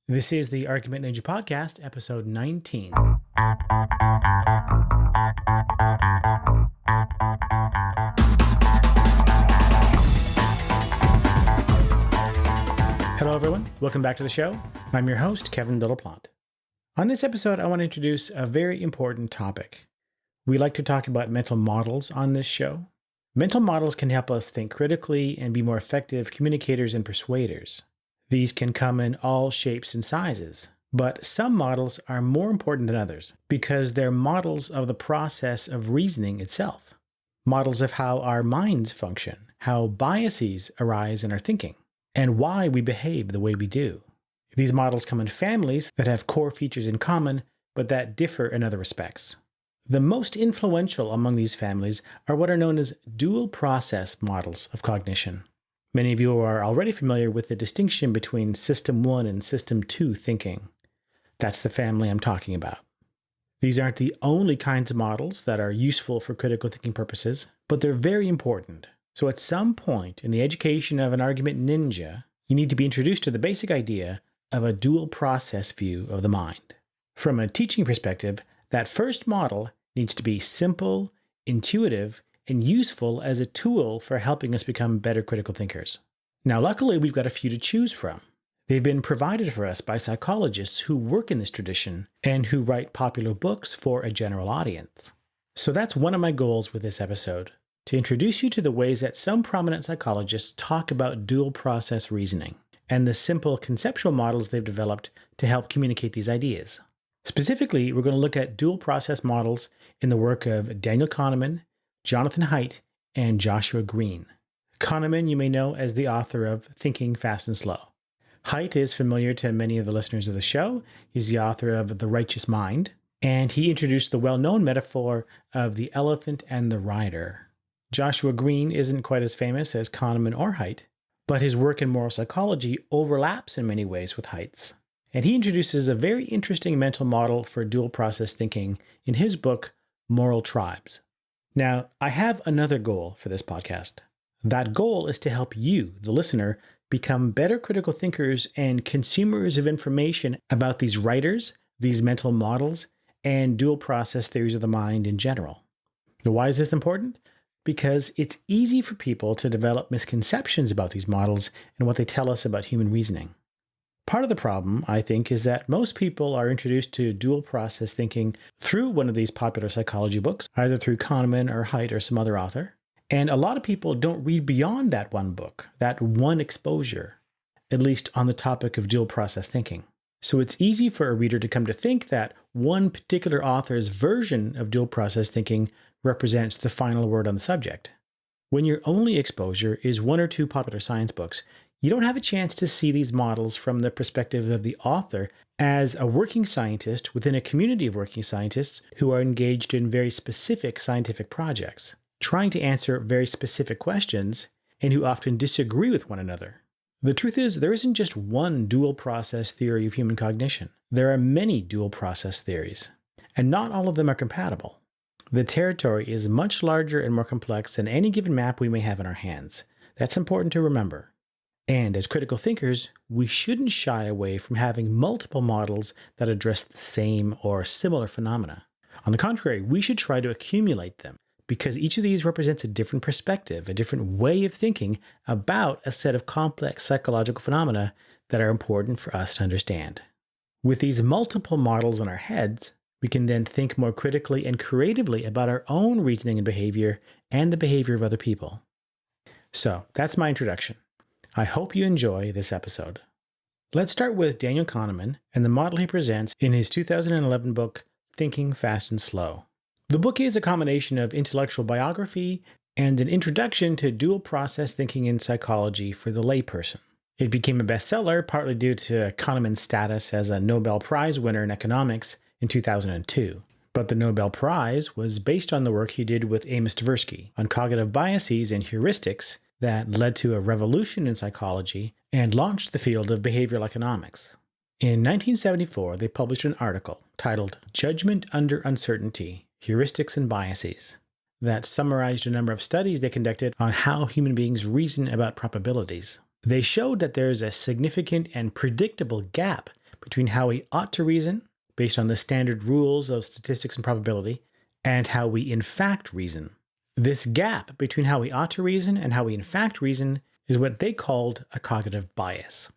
This is the Argument Ninja Podcast, episode 19. Hello, everyone. Welcome back to the show. I'm your host, Kevin Delaplante. On this episode, I want to introduce a very important topic. We like to talk about mental models on this show. Mental models can help us think critically and be more effective communicators and persuaders. These can come in all shapes and sizes, but some models are more important than others because they're models of the process of reasoning itself, models of how our minds function, how biases arise in our thinking, and why we behave the way we do. These models come in families that have core features in common, but that differ in other respects. The most influential among these families are what are known as dual process models of cognition. Many of you are already familiar with the distinction between System 1 and System 2 thinking. That's the family I'm talking about. These aren't the only kinds of models that are useful for critical thinking purposes, but they're very important. So at some point in the education of an argument ninja, you need to be introduced to the basic idea of a dual process view of the mind. From a teaching perspective, that first model needs to be simple, intuitive, and useful as a tool for helping us become better critical thinkers. Now, luckily, we've got a few to choose from. They've been provided for us by psychologists who work in this tradition and who write popular books for a general audience. So that's one of my goals with this episode, to introduce you to the ways that some prominent psychologists talk about dual process reasoning and the simple conceptual models they've developed to help communicate these ideas. Specifically, we're going to look at dual process models in the work of Daniel Kahneman, Jonathan Haidt, and Joshua Greene. Kahneman you may know as the author of Thinking Fast and Slow. Haidt is familiar to many of the listeners of the show. He's the author of The Righteous Mind, and he introduced the well-known metaphor of the elephant and the rider. Joshua Greene isn't quite as famous as Kahneman or Haidt, but his work in moral psychology overlaps in many ways with Haidt's. And he introduces a very interesting mental model for dual process thinking in his book, Moral Tribes. Now, I have another goal for this podcast. That goal is to help you, the listener, become better critical thinkers and consumers of information about these writers, these mental models, and dual process theories of the mind in general. Now, why is this important? Because it's easy for people to develop misconceptions about these models and what they tell us about human reasoning. Part of the problem, I think, is that most people are introduced to dual process thinking through one of these popular psychology books, either through Kahneman or Haidt or some other author. And a lot of people don't read beyond that one book, that one exposure, at least on the topic of dual process thinking. So it's easy for a reader to come to think that one particular author's version of dual process thinking represents the final word on the subject. When your only exposure is one or two popular science books, you don't have a chance to see these models from the perspective of the author as a working scientist within a community of working scientists who are engaged in very specific scientific projects, trying to answer very specific questions, and who often disagree with one another. The truth is, there isn't just one dual process theory of human cognition. There are many dual process theories, and not all of them are compatible. The territory is much larger and more complex than any given map we may have in our hands. That's important to remember. And as critical thinkers, we shouldn't shy away from having multiple models that address the same or similar phenomena. On the contrary, we should try to accumulate them, because each of these represents a different perspective, a different way of thinking about a set of complex psychological phenomena that are important for us to understand. With these multiple models in our heads, we can then think more critically and creatively about our own reasoning and behavior and the behavior of other people. So, that's my introduction. I hope you enjoy this episode. Let's start with Daniel Kahneman and the model he presents in his 2011 book, Thinking Fast and Slow. The book is a combination of intellectual biography and an introduction to dual process thinking in psychology for the layperson. It became a bestseller partly due to Kahneman's status as a Nobel Prize winner in economics in 2002. But the Nobel Prize was based on the work he did with Amos Tversky on cognitive biases and heuristics that led to a revolution in psychology and launched the field of behavioral economics. In 1974, they published an article titled Judgment Under Uncertainty, Heuristics and Biases, that summarized a number of studies they conducted on how human beings reason about probabilities. They showed that there is a significant and predictable gap between how we ought to reason, based on the standard rules of statistics and probability, and how we in fact reason. This gap between how we ought to reason and how we in fact reason is what they called a cognitive bias.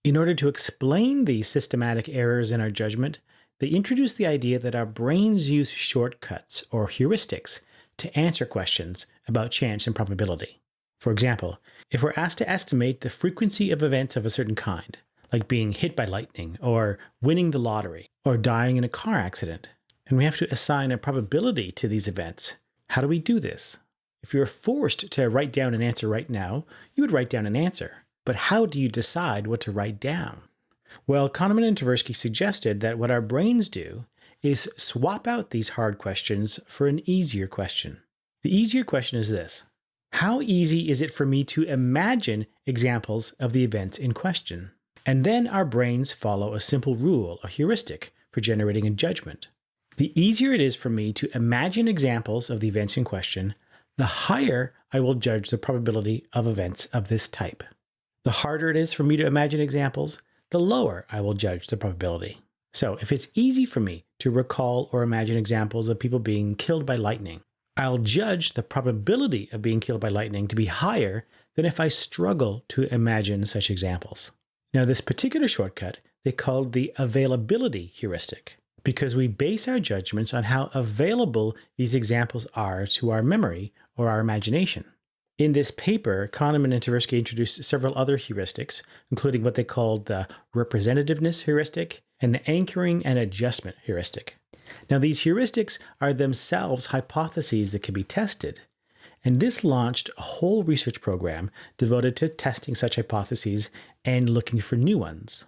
In order to explain these systematic errors in our judgment, they introduced the idea that our brains use shortcuts or heuristics to answer questions about chance and probability. For example, if we're asked to estimate the frequency of events of a certain kind, like being hit by lightning, or winning the lottery, or dying in a car accident, and we have to assign a probability to these events, how do we do this? If you were forced to write down an answer right now, you would write down an answer. But how do you decide what to write down? Well, Kahneman and Tversky suggested that what our brains do is swap out these hard questions for an easier question. The easier question is this: how easy is it for me to imagine examples of the events in question? And then our brains follow a simple rule, a heuristic, for generating a judgment. The easier it is for me to imagine examples of the events in question, the higher I will judge the probability of events of this type. The harder it is for me to imagine examples, the lower I will judge the probability. So if it's easy for me to recall or imagine examples of people being killed by lightning, I'll judge the probability of being killed by lightning to be higher than if I struggle to imagine such examples. Now, this particular shortcut they called the availability heuristic, because we base our judgments on how available these examples are to our memory or our imagination. In this paper, Kahneman and Tversky introduced several other heuristics, including what they called the representativeness heuristic and the anchoring and adjustment heuristic. Now, these heuristics are themselves hypotheses that can be tested, and this launched a whole research program devoted to testing such hypotheses and looking for new ones.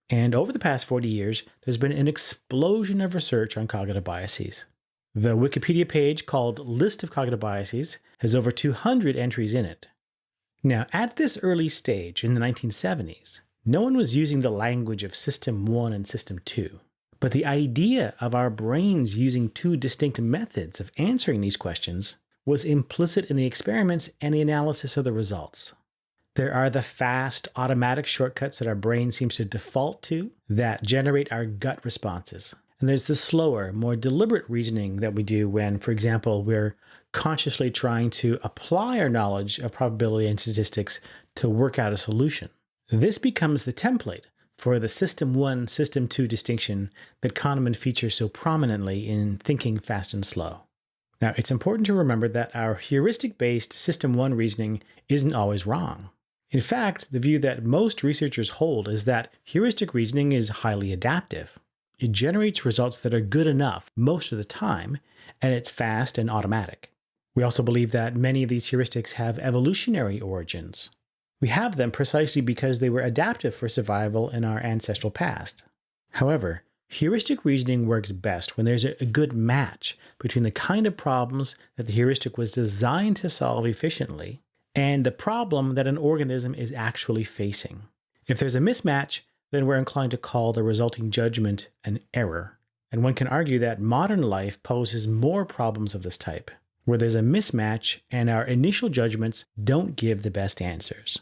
And over the past 40 years, there's been an explosion of research on cognitive biases. The Wikipedia page called List of Cognitive Biases has over 200 entries in it. Now, at this early stage in the 1970s, no one was using the language of System 1 and System 2. But the idea of our brains using two distinct methods of answering these questions was implicit in the experiments and the analysis of the results. There are the fast, automatic shortcuts that our brain seems to default to that generate our gut responses. And there's the slower, more deliberate reasoning that we do when, for example, we're consciously trying to apply our knowledge of probability and statistics to work out a solution. This becomes the template for the System 1, System 2 distinction that Kahneman features so prominently in Thinking Fast and Slow. Now, it's important to remember that our heuristic-based System 1 reasoning isn't always wrong. In fact, the view that most researchers hold is that heuristic reasoning is highly adaptive. It generates results that are good enough most of the time, and it's fast and automatic. We also believe that many of these heuristics have evolutionary origins. We have them precisely because they were adaptive for survival in our ancestral past. However, heuristic reasoning works best when there's a good match between the kind of problems that the heuristic was designed to solve efficiently and the problem that an organism is actually facing. If there's a mismatch, then we're inclined to call the resulting judgment an error. And one can argue that modern life poses more problems of this type, where there's a mismatch and our initial judgments don't give the best answers.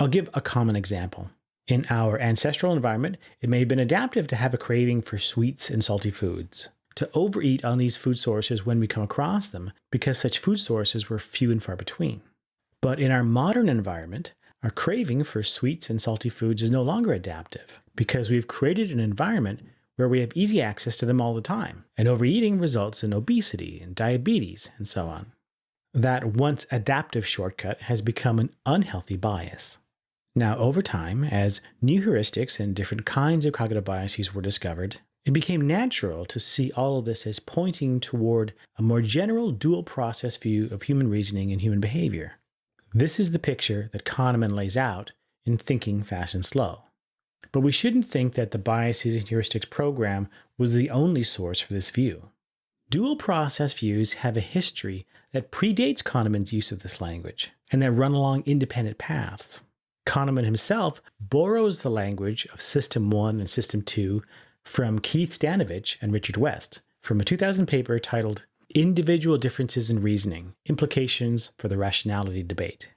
I'll give a common example. In our ancestral environment, it may have been adaptive to have a craving for sweets and salty foods, to overeat on these food sources when we come across them, because such food sources were few and far between. But in our modern environment, our craving for sweets and salty foods is no longer adaptive, because we've created an environment where we have easy access to them all the time, and overeating results in obesity and diabetes and so on. That once adaptive shortcut has become an unhealthy bias. Now, over time, as new heuristics and different kinds of cognitive biases were discovered, it became natural to see all of this as pointing toward a more general dual process view of human reasoning and human behavior. This is the picture that Kahneman lays out in Thinking Fast and Slow. But we shouldn't think that the Biases and Heuristics program was the only source for this view. Dual process views have a history that predates Kahneman's use of this language, and that run along independent paths. Kahneman himself borrows the language of System 1 and System 2 from Keith Stanovich and Richard West from a 2000 paper titled Individual Differences in Reasoning, Implications for the Rationality Debate.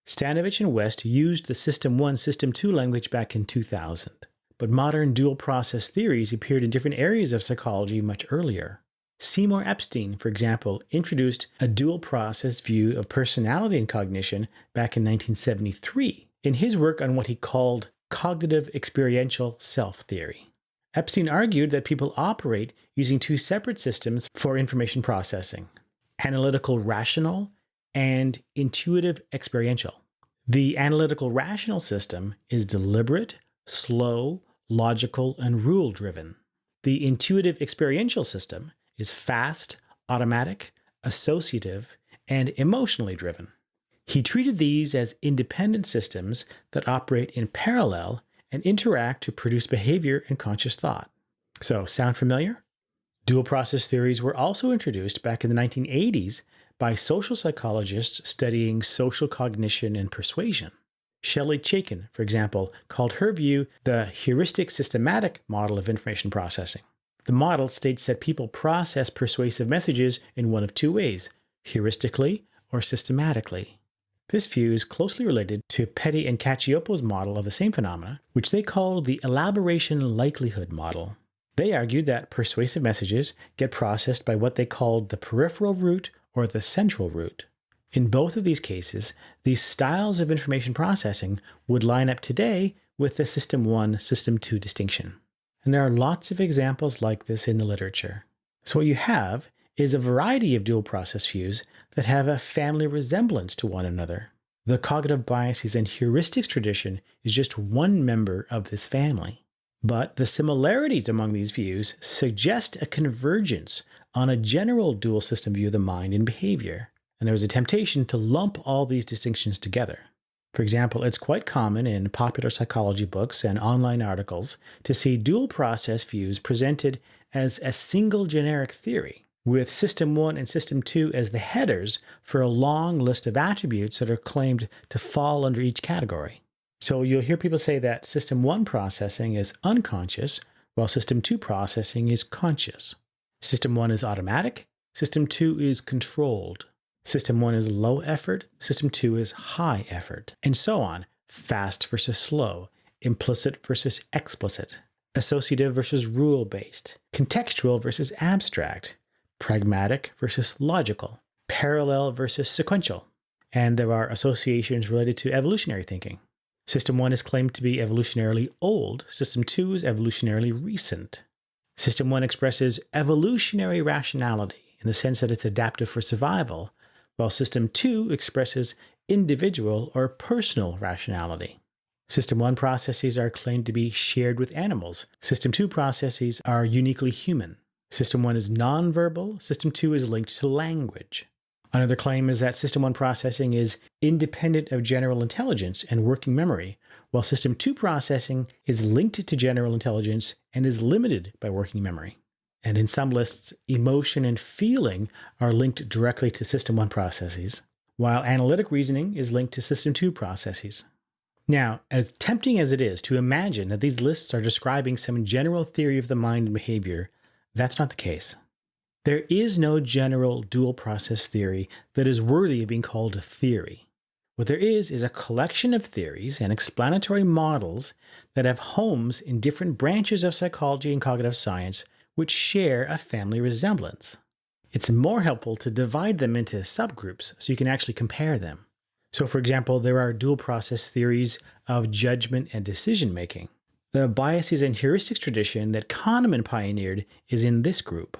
Stanovich and West used the System 1, System 2 language back in 2000. but modern dual process theories appeared in different areas of psychology much earlier. Seymour Epstein, for example, introduced a dual process view of personality and cognition back in 1973 in his work on what he called cognitive experiential self theory. Epstein argued that people operate using two separate systems for information processing: analytical rational and intuitive experiential. The analytical rational system is deliberate, slow, logical, and rule-driven. The intuitive experiential system is fast, automatic, associative, and emotionally driven. He treated these as independent systems that operate in parallel and interact to produce behavior and conscious thought. So, sound familiar? Dual process theories were also introduced back in the 1980s by social psychologists studying social cognition and persuasion. Shelley Chaikin, for example, called her view the heuristic systematic model of information processing. The model states that people process persuasive messages in one of two ways: heuristically or systematically. This view is closely related to Petty and Cacioppo's model of the same phenomena, which they called the elaboration likelihood model. They argued that persuasive messages get processed by what they called the peripheral route or the central route. In both of these cases, these styles of information processing would line up today with the System 1, System 2 distinction. And there are lots of examples like this in the literature. So what you have is a variety of dual process views that have a family resemblance to one another. The cognitive biases and heuristics tradition is just one member of this family. But the similarities among these views suggest a convergence on a general dual system view of the mind and behavior. And there was a temptation to lump all these distinctions together. For example, it's quite common in popular psychology books and online articles to see dual process views presented as a single generic theory, with System 1 and System 2 as the headers for a long list of attributes that are claimed to fall under each category. So you'll hear people say that System 1 processing is unconscious, while System 2 processing is conscious. System 1 is automatic, System 2 is controlled. System 1 is low effort, System 2 is high effort, and so on. Fast versus slow, implicit versus explicit, associative versus rule-based, contextual versus abstract, pragmatic versus logical, parallel versus sequential. And there are associations related to evolutionary thinking. System 1 is claimed to be evolutionarily old, System 2 is evolutionarily recent. System 1 expresses evolutionary rationality in the sense that it's adaptive for survival, while System 2 expresses individual or personal rationality. System 1 processes are claimed to be shared with animals. System 2 processes are uniquely human. System 1 is nonverbal. System 2 is linked to language. Another claim is that System 1 processing is independent of general intelligence and working memory, while System 2 processing is linked to general intelligence and is limited by working memory. And in some lists, emotion and feeling are linked directly to System 1 processes, while analytic reasoning is linked to System 2 processes. Now, as tempting as it is to imagine that these lists are describing some general theory of the mind and behavior, that's not the case. There is no general dual process theory that is worthy of being called a theory. What there is a collection of theories and explanatory models that have homes in different branches of psychology and cognitive science which share a family resemblance. It's more helpful to divide them into subgroups so you can actually compare them. So, for example, there are dual process theories of judgment and decision making. The biases and heuristics tradition that Kahneman pioneered is in this group.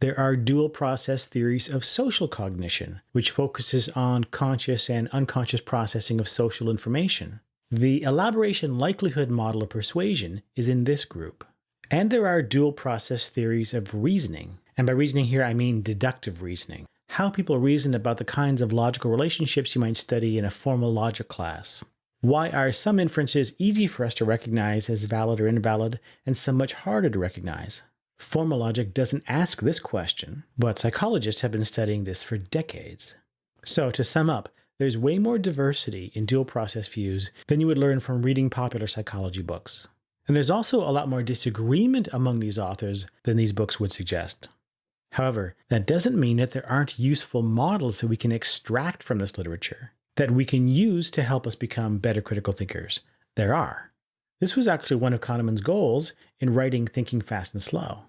There are dual process theories of social cognition, which focuses on conscious and unconscious processing of social information. The elaboration likelihood model of persuasion is in this group. And there are dual process theories of reasoning. And by reasoning here, I mean deductive reasoning. How people reason about the kinds of logical relationships you might study in a formal logic class. Why are some inferences easy for us to recognize as valid or invalid, and some much harder to recognize? Formal logic doesn't ask this question, but psychologists have been studying this for decades. So, to sum up, there's way more diversity in dual process views than you would learn from reading popular psychology books. And there's also a lot more disagreement among these authors than these books would suggest. However, that doesn't mean that there aren't useful models that we can extract from this literature, that we can use to help us become better critical thinkers. There are. This was actually one of Kahneman's goals in writing Thinking Fast and Slow.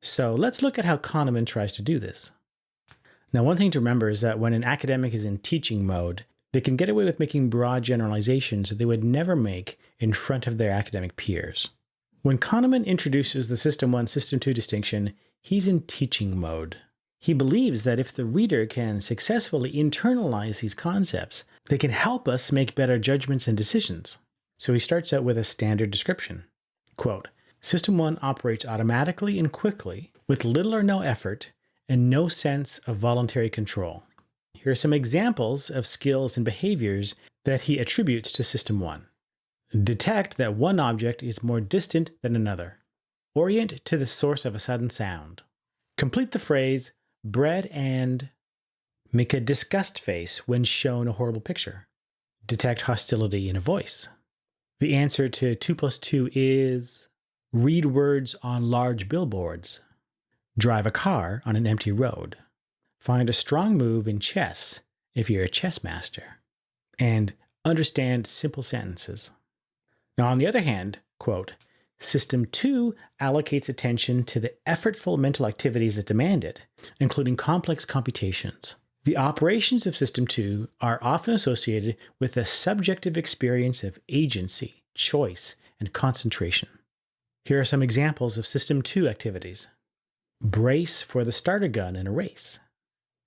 So let's look at how Kahneman tries to do this. Now, one thing to remember is that when an academic is in teaching mode, they can get away with making broad generalizations that they would never make in front of their academic peers. When Kahneman introduces the System 1, System 2 distinction, he's in teaching mode. He believes that if the reader can successfully internalize these concepts, they can help us make better judgments and decisions. So he starts out with a standard description. Quote, System 1 operates automatically and quickly, with little or no effort, and no sense of voluntary control. Here are some examples of skills and behaviors that he attributes to System 1. Detect that one object is more distant than another. Orient to the source of a sudden sound. Complete the phrase, bread and... Make a disgust face when shown a horrible picture. Detect hostility in a voice. The answer to 2 plus 2 is... Read words on large billboards. Drive a car on an empty road. Find a strong move in chess if you're a chess master. And understand simple sentences. Now, on the other hand, quote, System 2 allocates attention to the effortful mental activities that demand it, including complex computations. The operations of System 2 are often associated with a subjective experience of agency, choice, and concentration. Here are some examples of System 2 activities. Brace for the starter gun in a race.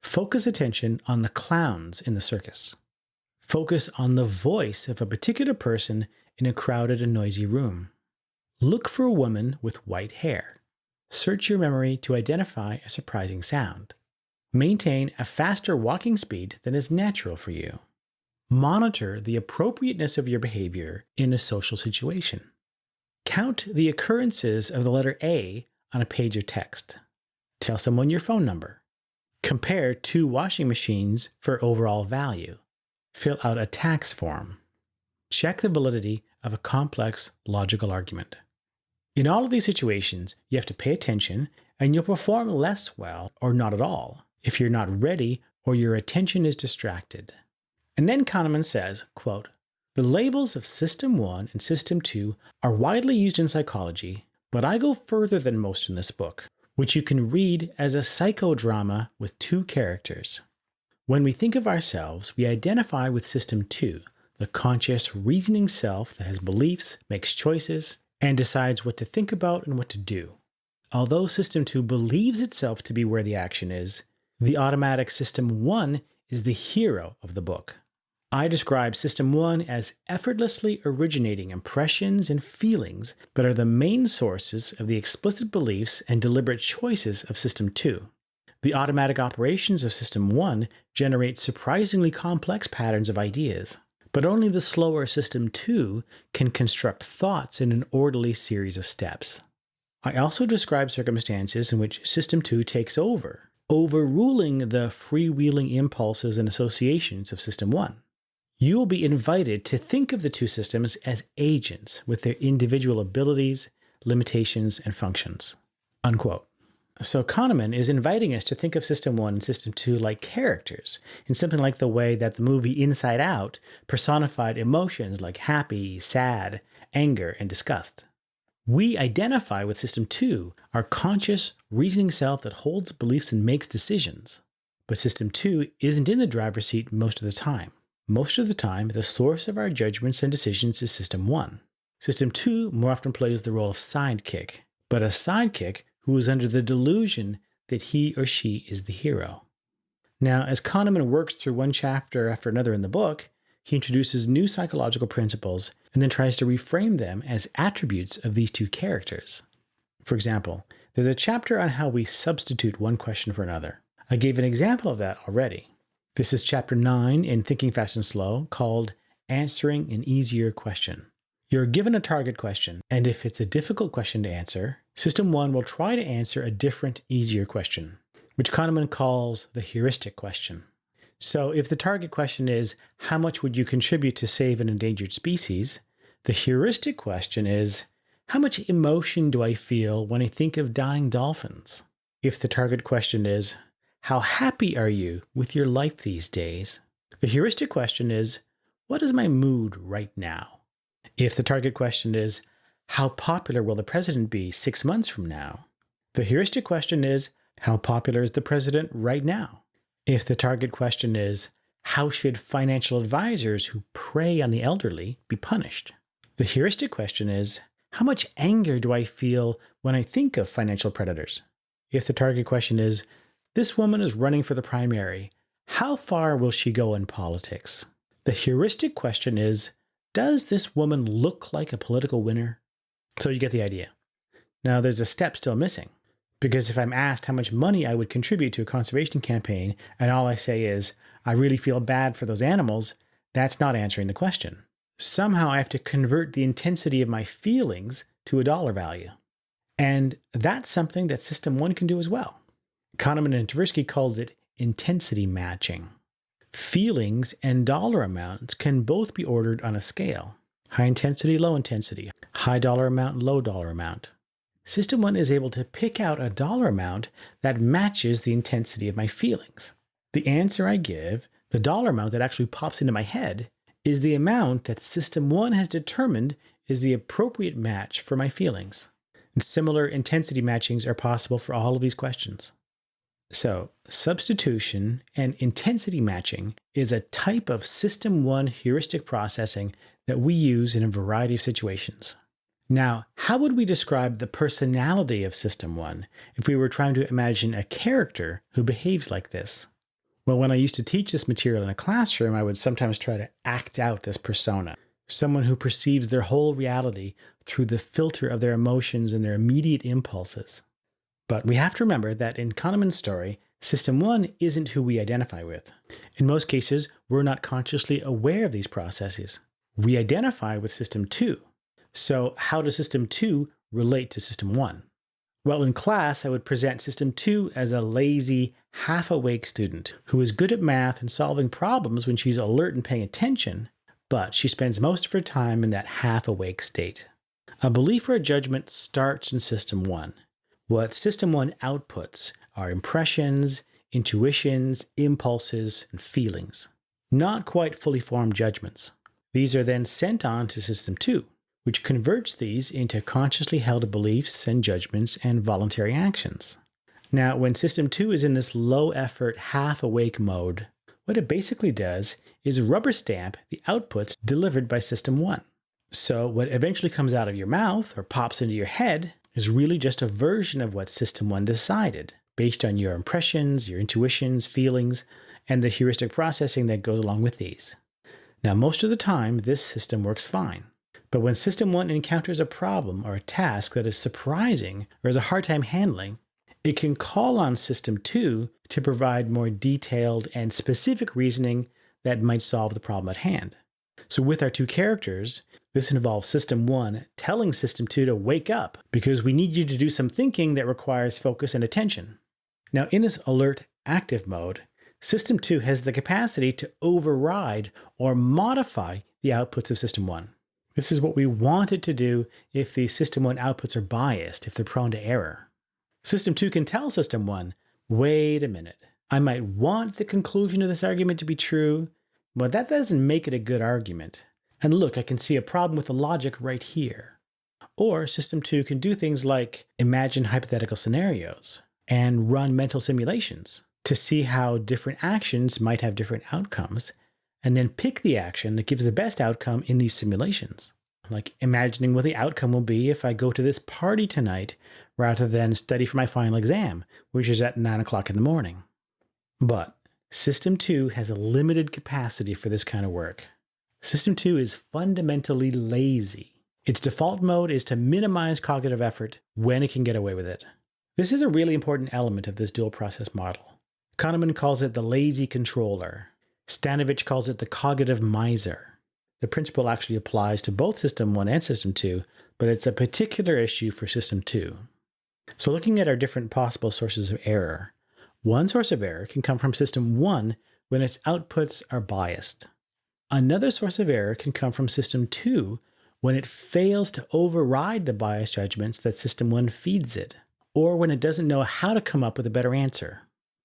Focus attention on the clowns in the circus. Focus on the voice of a particular person in a crowded and noisy room. Look for a woman with white hair. Search your memory to identify a surprising sound. Maintain a faster walking speed than is natural for you. Monitor the appropriateness of your behavior in a social situation. Count the occurrences of the letter A on a page of text. Tell someone your phone number. Compare 2 washing machines for overall value. Fill out a tax form. Check the validity of a complex logical argument. In all of these situations, you have to pay attention, and you'll perform less well or not at all if you're not ready or your attention is distracted. And then Kahneman says, quote, The labels of System 1 and System 2 are widely used in psychology, but I go further than most in this book, which you can read as a psychodrama with 2 characters. When we think of ourselves, we identify with System 2, the conscious, reasoning self that has beliefs, makes choices, and decides what to think about and what to do. Although System 2 believes itself to be where the action is, the automatic System 1 is the hero of the book. I describe System 1 as effortlessly originating impressions and feelings that are the main sources of the explicit beliefs and deliberate choices of System 2. The automatic operations of System 1 generate surprisingly complex patterns of ideas, but only the slower System 2 can construct thoughts in an orderly series of steps. I also describe circumstances in which System 2 takes over, overruling the freewheeling impulses and associations of System 1. You will be invited to think of the 2 systems as agents with their individual abilities, limitations, and functions. Unquote. So Kahneman is inviting us to think of System 1 and System 2 like characters, in something like the way that the movie Inside Out personified emotions like happy, sad, anger, and disgust. We identify with System 2, our conscious, reasoning self that holds beliefs and makes decisions. But System 2 isn't in the driver's seat most of the time. Most of the time, the source of our judgments and decisions is System 1. System 2 more often plays the role of sidekick, but a sidekick who is under the delusion that he or she is the hero. Now, as Kahneman works through one chapter after another in the book, he introduces new psychological principles and then tries to reframe them as attributes of these 2 characters. For example, there's a chapter on how we substitute one question for another. I gave an example of that already. This is Chapter 9 in Thinking Fast and Slow, called Answering an Easier Question. You're given a target question, and if it's a difficult question to answer, System 1 will try to answer a different, easier question, which Kahneman calls the heuristic question. So if the target question is, how much would you contribute to save an endangered species? The heuristic question is, how much emotion do I feel when I think of dying dolphins? If the target question is, how happy are you with your life these days? The heuristic question is, what is my mood right now? If the target question is, how popular will the president be 6 months from now? The heuristic question is, how popular is the president right now? If the target question is, how should financial advisors who prey on the elderly be punished? The heuristic question is, how much anger do I feel when I think of financial predators? If the target question is, this woman is running for the primary, how far will she go in politics? The heuristic question is, does this woman look like a political winner? So you get the idea. Now there's a step still missing, because if I'm asked how much money I would contribute to a conservation campaign, and all I say is, I really feel bad for those animals, that's not answering the question. Somehow I have to convert the intensity of my feelings to a dollar value. And that's something that System 1 can do as well. Kahneman and Tversky called it intensity matching. Feelings and dollar amounts can both be ordered on a scale. High intensity, low intensity, high dollar amount, low dollar amount. System 1 is able to pick out a dollar amount that matches the intensity of my feelings. The answer I give, the dollar amount that actually pops into my head, is the amount that System 1 has determined is the appropriate match for my feelings. And similar intensity matchings are possible for all of these questions. So, substitution and intensity matching is a type of System 1 heuristic processing that we use in a variety of situations. Now, how would we describe the personality of System 1 if we were trying to imagine a character who behaves like this? Well, when I used to teach this material in a classroom, I would sometimes try to act out this persona. Someone who perceives their whole reality through the filter of their emotions and their immediate impulses. But we have to remember that in Kahneman's story, System 1 isn't who we identify with. In most cases, we're not consciously aware of these processes. We identify with System 2. So how does System 2 relate to System 1? Well, in class, I would present System 2 as a lazy, half-awake student who is good at math and solving problems when she's alert and paying attention, but she spends most of her time in that half-awake state. A belief or a judgment starts in System 1. What System 1 outputs are impressions, intuitions, impulses, and feelings. Not quite fully formed judgments. These are then sent on to System 2, which converts these into consciously held beliefs and judgments and voluntary actions. Now, when System 2 is in this low-effort, half-awake mode, what it basically does is rubber stamp the outputs delivered by System 1. So what eventually comes out of your mouth or pops into your head is really just a version of what System 1 decided, based on your impressions, your intuitions, feelings, and the heuristic processing that goes along with these. Now, most of the time, this system works fine. But when System 1 encounters a problem or a task that is surprising or has a hard time handling, it can call on System 2 to provide more detailed and specific reasoning that might solve the problem at hand. So with our two characters, this involves System 1 telling System 2 to wake up because we need you to do some thinking that requires focus and attention. Now in this alert active mode, System 2 has the capacity to override or modify the outputs of System 1. This is what we want it to do if the System 1 outputs are biased, if they're prone to error. System 2 can tell System 1, wait a minute, I might want the conclusion of this argument to be true, but that doesn't make it a good argument. And look, I can see a problem with the logic right here. Or System 2 can do things like imagine hypothetical scenarios and run mental simulations to see how different actions might have different outcomes, and then pick the action that gives the best outcome in these simulations. Like imagining what the outcome will be if I go to this party tonight rather than study for my final exam, which is at 9 o'clock in the morning. But System 2 has a limited capacity for this kind of work. System 2 is fundamentally lazy. Its default mode is to minimize cognitive effort when it can get away with it. This is a really important element of this dual process model. Kahneman calls it the lazy controller. Stanovich calls it the cognitive miser. The principle actually applies to both System 1 and System 2, but it's a particular issue for System 2. So looking at our different possible sources of error, one source of error can come from System 1 when its outputs are biased. Another source of error can come from System 2 when it fails to override the biased judgments that System 1 feeds it, or when it doesn't know how to come up with a better answer.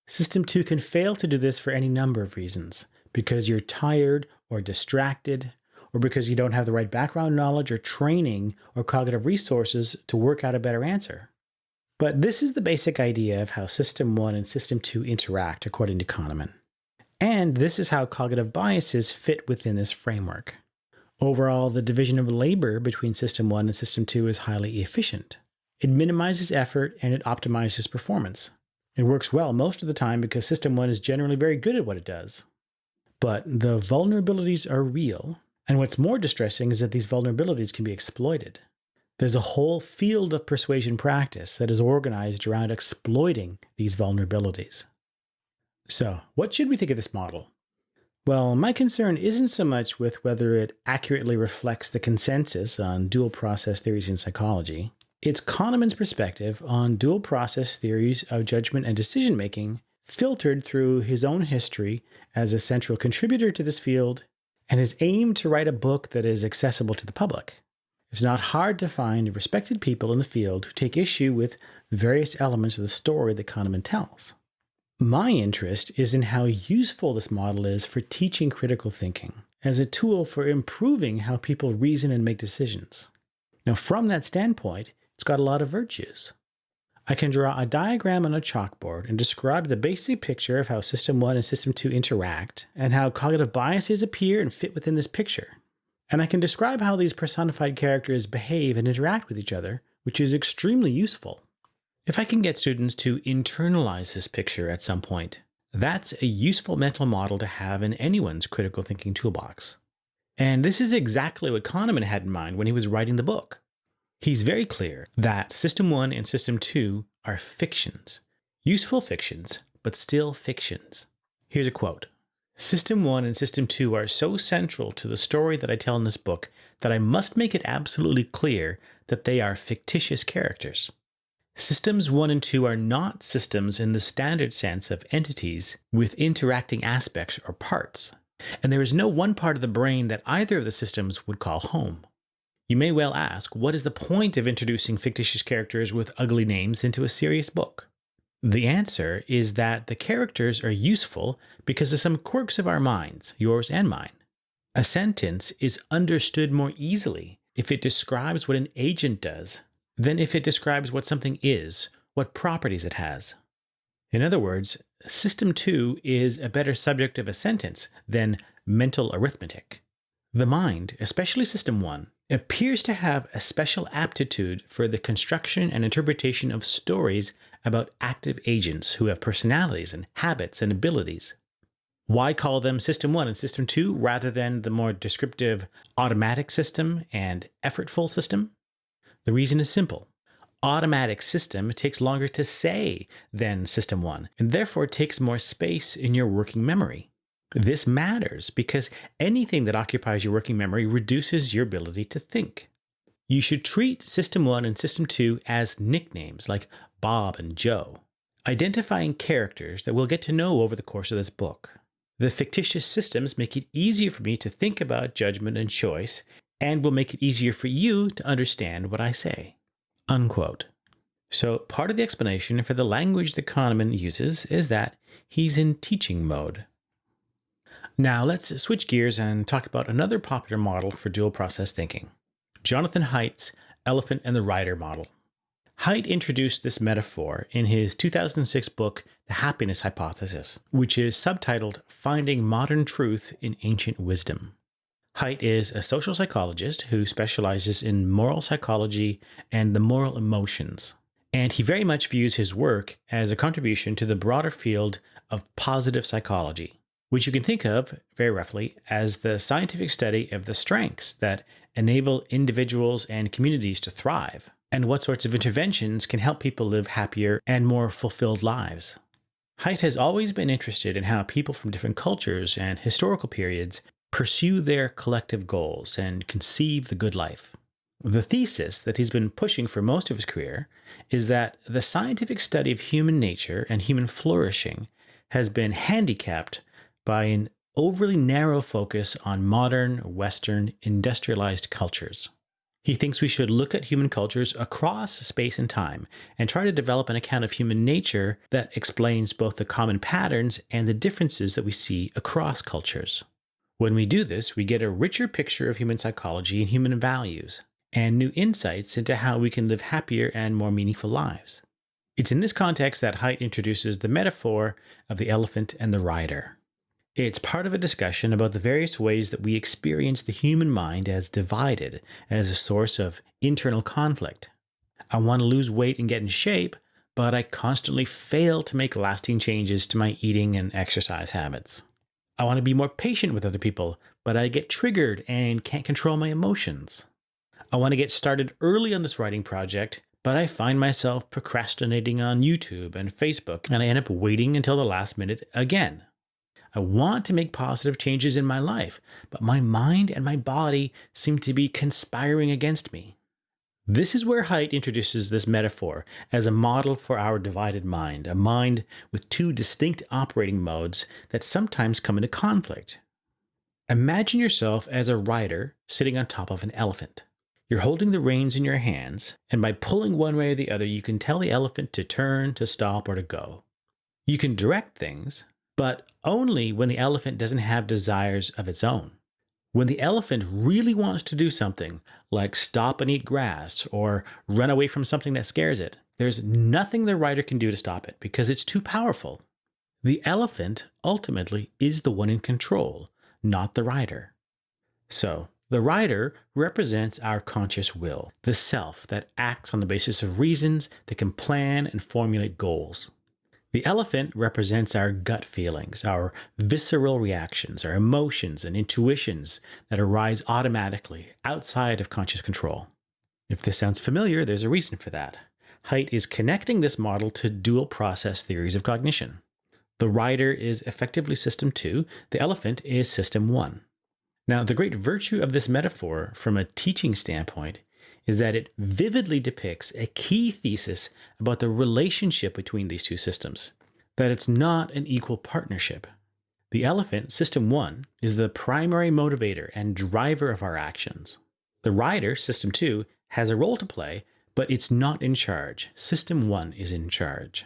System 2 can fail to do this for any number of reasons, because you're tired or distracted, or because you don't have the right background knowledge or training or cognitive resources to work out a better answer. But this is the basic idea of how System 1 and System 2 interact, according to Kahneman. And this is how cognitive biases fit within this framework. Overall, the division of labor between System 1 and System 2 is highly efficient. It minimizes effort and it optimizes performance. It works well most of the time because System 1 is generally very good at what it does. But the vulnerabilities are real, and what's more distressing is that these vulnerabilities can be exploited. There's a whole field of persuasion practice that is organized around exploiting these vulnerabilities. So, what should we think of this model? Well, my concern isn't so much with whether it accurately reflects the consensus on dual process theories in psychology. It's Kahneman's perspective on dual process theories of judgment and decision making, filtered through his own history as a central contributor to this field, and his aim to write a book that is accessible to the public. It's not hard to find respected people in the field who take issue with various elements of the story that Kahneman tells. My interest is in how useful this model is for teaching critical thinking, as a tool for improving how people reason and make decisions. Now, from that standpoint, it's got a lot of virtues. I can draw a diagram on a chalkboard and describe the basic picture of how System 1 and System 2 interact, and how cognitive biases appear and fit within this picture. And I can describe how these personified characters behave and interact with each other, which is extremely useful. If I can get students to internalize this picture at some point, that's a useful mental model to have in anyone's critical thinking toolbox. And this is exactly what Kahneman had in mind when he was writing the book. He's very clear that System 1 and System 2 are fictions. Useful fictions, but still fictions. Here's a quote. System 1 and System 2 are so central to the story that I tell in this book that I must make it absolutely clear that they are fictitious characters. Systems 1 and 2 are not systems in the standard sense of entities with interacting aspects or parts, and there is no one part of the brain that either of the systems would call home. You may well ask, what is the point of introducing fictitious characters with ugly names into a serious book? The answer is that the characters are useful because of some quirks of our minds, yours and mine. A sentence is understood more easily if it describes what an agent does than if it describes what something is, what properties it has. In other words, System 2 is a better subject of a sentence than mental arithmetic. The mind, especially System 1, appears to have a special aptitude for the construction and interpretation of stories about active agents who have personalities and habits and abilities. Why call them System 1 and System 2 rather than the more descriptive automatic system and effortful system? The reason is simple. Automatic system takes longer to say than System 1, and therefore takes more space in your working memory. This matters because anything that occupies your working memory reduces your ability to think. You should treat System 1 and System 2 as nicknames like Bob and Joe, identifying characters that we'll get to know over the course of this book. The fictitious systems make it easier for me to think about judgment and choice, and will make it easier for you to understand what I say." Unquote. So part of the explanation for the language that Kahneman uses is that he's in teaching mode. Now let's switch gears and talk about another popular model for dual process thinking, Jonathan Haidt's elephant and the rider model. Haidt introduced this metaphor in his 2006 book, The Happiness Hypothesis, which is subtitled Finding Modern Truth in Ancient Wisdom. Haidt is a social psychologist who specializes in moral psychology and the moral emotions, and he very much views his work as a contribution to the broader field of positive psychology, which you can think of, very roughly, as the scientific study of the strengths that enable individuals and communities to thrive, and what sorts of interventions can help people live happier and more fulfilled lives. Haidt has always been interested in how people from different cultures and historical periods pursue their collective goals and conceive the good life. The thesis that he's been pushing for most of his career is that the scientific study of human nature and human flourishing has been handicapped by an overly narrow focus on modern, Western, industrialized cultures. He thinks we should look at human cultures across space and time and try to develop an account of human nature that explains both the common patterns and the differences that we see across cultures. When we do this, we get a richer picture of human psychology and human values, and new insights into how we can live happier and more meaningful lives. It's in this context that Haidt introduces the metaphor of the elephant and the rider. It's part of a discussion about the various ways that we experience the human mind as divided, as a source of internal conflict. I want to lose weight and get in shape, but I constantly fail to make lasting changes to my eating and exercise habits. I want to be more patient with other people, but I get triggered and can't control my emotions. I want to get started early on this writing project, but I find myself procrastinating on YouTube and Facebook, and I end up waiting until the last minute again. I want to make positive changes in my life, but my mind and my body seem to be conspiring against me. This is where Haidt introduces this metaphor as a model for our divided mind, a mind with two distinct operating modes that sometimes come into conflict. Imagine yourself as a rider sitting on top of an elephant. You're holding the reins in your hands, and by pulling one way or the other, you can tell the elephant to turn, to stop, or to go. You can direct things, but only when the elephant doesn't have desires of its own. When the elephant really wants to do something, like stop and eat grass or run away from something that scares it, there's nothing the rider can do to stop it because it's too powerful. The elephant ultimately is the one in control, not the rider. So, the rider represents our conscious will, the self that acts on the basis of reasons that can plan and formulate goals. The elephant represents our gut feelings, our visceral reactions, our emotions and intuitions that arise automatically outside of conscious control. If this sounds familiar, there's a reason for that. Haidt is connecting this model to dual process theories of cognition. The rider is effectively system 2, the elephant is system 1. Now, the great virtue of this metaphor from a teaching standpoint is that it vividly depicts a key thesis about the relationship between these two systems, that it's not an equal partnership. The elephant, system 1, is the primary motivator and driver of our actions. The rider, system 2, has a role to play, but it's not in charge. System 1 is in charge.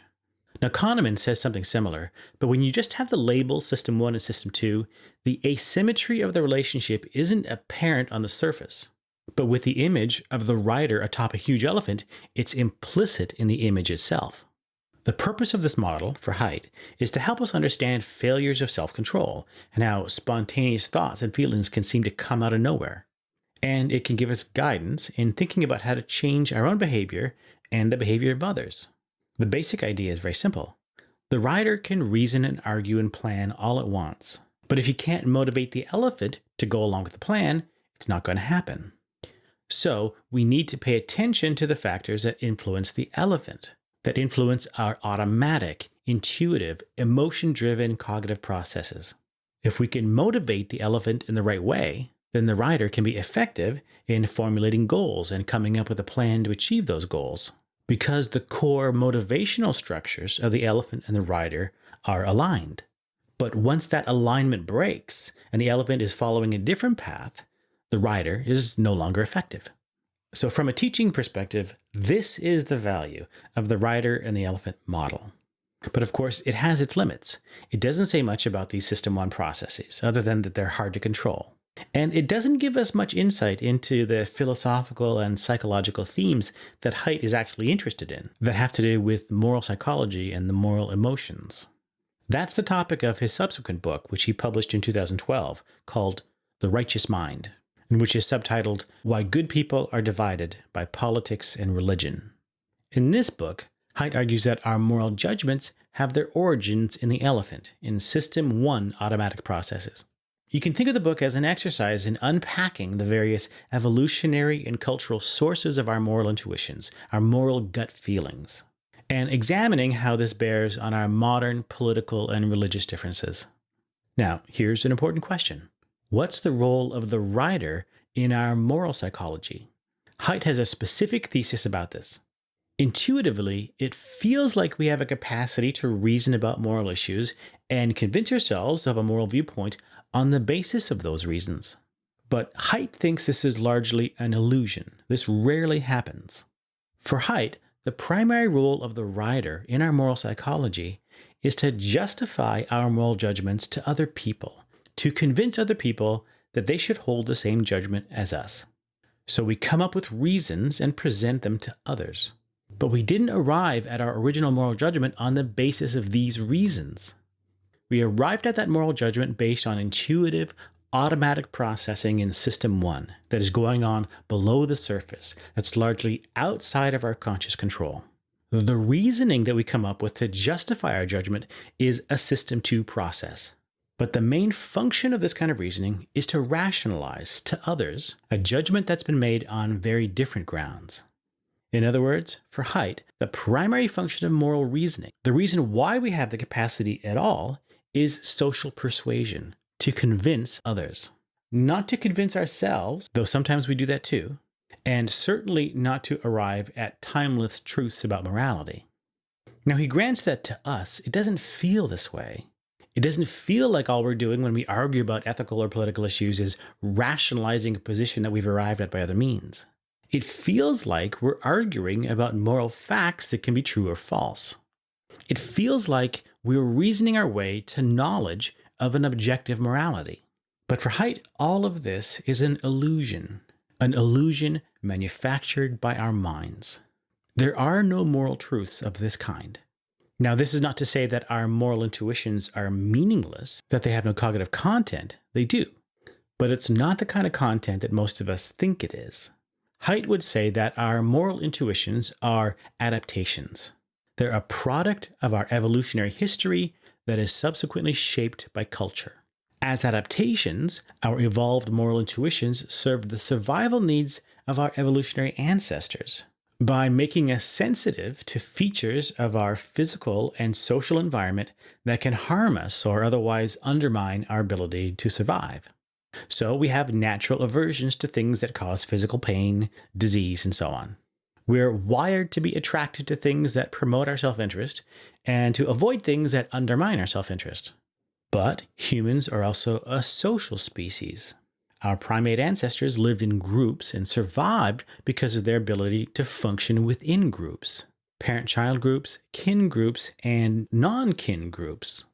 Now, Kahneman says something similar, but when you just have the label system 1 and system 2, the asymmetry of the relationship isn't apparent on the surface. But with the image of the rider atop a huge elephant, it's implicit in the image itself. The purpose of this model, for Haidt, is to help us understand failures of self-control and how spontaneous thoughts and feelings can seem to come out of nowhere. And it can give us guidance in thinking about how to change our own behavior and the behavior of others. The basic idea is very simple. The rider can reason and argue and plan all at once. But if you can't motivate the elephant to go along with the plan, it's not going to happen. So we need to pay attention to the factors that influence the elephant, that influence our automatic, intuitive, emotion-driven cognitive processes. If we can motivate the elephant in the right way, then the rider can be effective in formulating goals and coming up with a plan to achieve those goals, because the core motivational structures of the elephant and the rider are aligned. But once that alignment breaks and the elephant is following a different path, the rider is no longer effective. So from a teaching perspective, this is the value of the rider and the elephant model. But of course, it has its limits. It doesn't say much about these system 1 processes, other than that they're hard to control. And it doesn't give us much insight into the philosophical and psychological themes that Haidt is actually interested in, that have to do with moral psychology and the moral emotions. That's the topic of his subsequent book, which he published in 2012, called The Righteous Mind, and which is subtitled Why Good People Are Divided by Politics and Religion. In this book, Haidt argues that our moral judgments have their origins in the elephant, in system 1 automatic processes. You can think of the book as an exercise in unpacking the various evolutionary and cultural sources of our moral intuitions, our moral gut feelings, and examining how this bears on our modern political and religious differences. Now, here's an important question. What's the role of the rider in our moral psychology? Haidt has a specific thesis about this. Intuitively, it feels like we have a capacity to reason about moral issues and convince ourselves of a moral viewpoint on the basis of those reasons. But Haidt thinks this is largely an illusion. This rarely happens. For Haidt, the primary role of the rider in our moral psychology is to justify our moral judgments to other people, to convince other people that they should hold the same judgment as us. So we come up with reasons and present them to others. But we didn't arrive at our original moral judgment on the basis of these reasons. We arrived at that moral judgment based on intuitive, automatic processing in System 1 that is going on below the surface, that's largely outside of our conscious control. The reasoning that we come up with to justify our judgment is a System 2 process. But the main function of this kind of reasoning is to rationalize to others a judgment that's been made on very different grounds. In other words, for Haidt, the primary function of moral reasoning, the reason why we have the capacity at all, is social persuasion, to convince others. Not to convince ourselves, though sometimes we do that too, and certainly not to arrive at timeless truths about morality. Now, he grants that to us, it doesn't feel this way. It doesn't feel like all we're doing when we argue about ethical or political issues is rationalizing a position that we've arrived at by other means. It feels like we're arguing about moral facts that can be true or false. It feels like we're reasoning our way to knowledge of an objective morality. But for Haidt, all of this is an illusion manufactured by our minds. There are no moral truths of this kind. Now, this is not to say that our moral intuitions are meaningless, that they have no cognitive content. They do. But it's not the kind of content that most of us think it is. Haidt would say that our moral intuitions are adaptations. They're a product of our evolutionary history that is subsequently shaped by culture. As adaptations, our evolved moral intuitions served the survival needs of our evolutionary ancestors by making us sensitive to features of our physical and social environment that can harm us or otherwise undermine our ability to survive. So we have natural aversions to things that cause physical pain, disease, and so on. We're wired to be attracted to things that promote our self-interest and to avoid things that undermine our self-interest. But humans are also a social species. Our primate ancestors lived in groups and survived because of their ability to function within groups. Parent-child groups, kin groups, and non-kin groups.